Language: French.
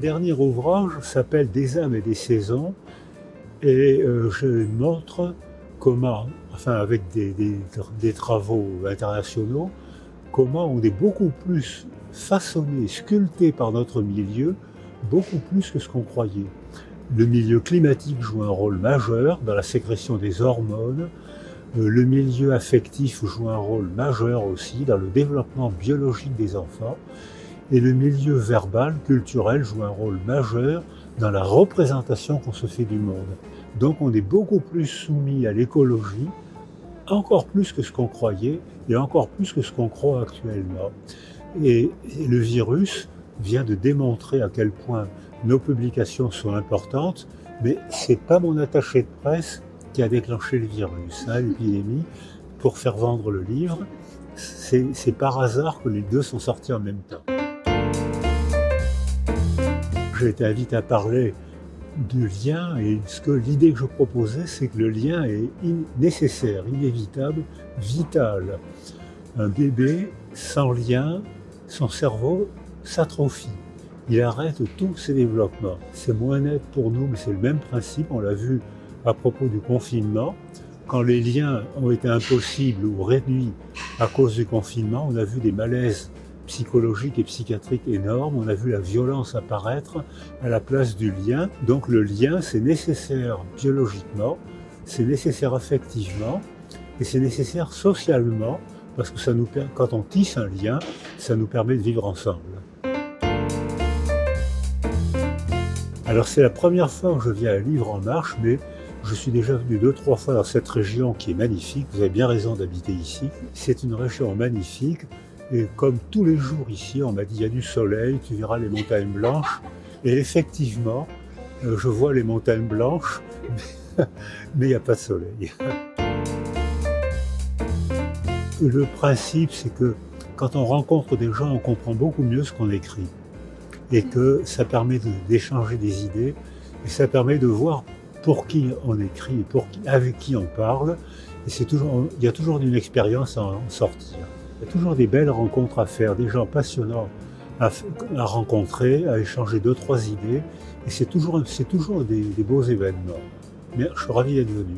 dernier ouvrage s'appelle Des âmes et des saisons et je montre comment, enfin avec des travaux internationaux, comment on est beaucoup plus façonné, sculpté par notre milieu, beaucoup plus que ce qu'on croyait. Le milieu climatique joue un rôle majeur dans la sécrétion des hormones, le milieu affectif joue un rôle majeur aussi dans le développement biologique des enfants, et le milieu verbal, culturel, joue un rôle majeur dans la représentation qu'on se fait du monde. Donc on est beaucoup plus soumis à l'écologie, encore plus que ce qu'on croyait, et encore plus que ce qu'on croit actuellement. Et le virus vient de démontrer à quel point nos publications sont importantes, mais c'est pas mon attaché de presse qui a déclenché le virus, l'épidémie, pour faire vendre le livre. C'est par hasard que les deux sont sortis en même temps. J'ai été invité à parler du lien et l'idée que je proposais, c'est que le lien est nécessaire, inévitable, vital. Un bébé sans lien, son cerveau s'atrophie. Il arrête tous ses développements. C'est moins net pour nous, mais c'est le même principe. On l'a vu à propos du confinement. Quand les liens ont été impossibles ou réduits à cause du confinement, on a vu des malaises psychologiques et psychiatriques énormes. On a vu la violence apparaître à la place du lien. Donc le lien, c'est nécessaire biologiquement, c'est nécessaire affectivement et c'est nécessaire socialement parce que quand on tisse un lien, ça nous permet de vivre ensemble. Alors c'est la première fois que je viens à Livre en Marche, mais je suis déjà venu 2-3 fois dans cette région qui est magnifique. Vous avez bien raison d'habiter ici. C'est une région magnifique. Et comme tous les jours ici, on m'a dit il y a du soleil, tu verras les montagnes blanches. Et effectivement, je vois les montagnes blanches, mais il n'y a pas de soleil. Le principe, c'est que quand on rencontre des gens, on comprend beaucoup mieux ce qu'on écrit. Et que ça permet d'échanger des idées, et ça permet de voir pour qui on écrit, avec qui on parle. Et il y a toujours une expérience à en sortir. Il y a toujours des belles rencontres à faire, des gens passionnants à rencontrer, à échanger 2-3 idées. Et c'est toujours des beaux événements. Mais je suis ravi d'être venu.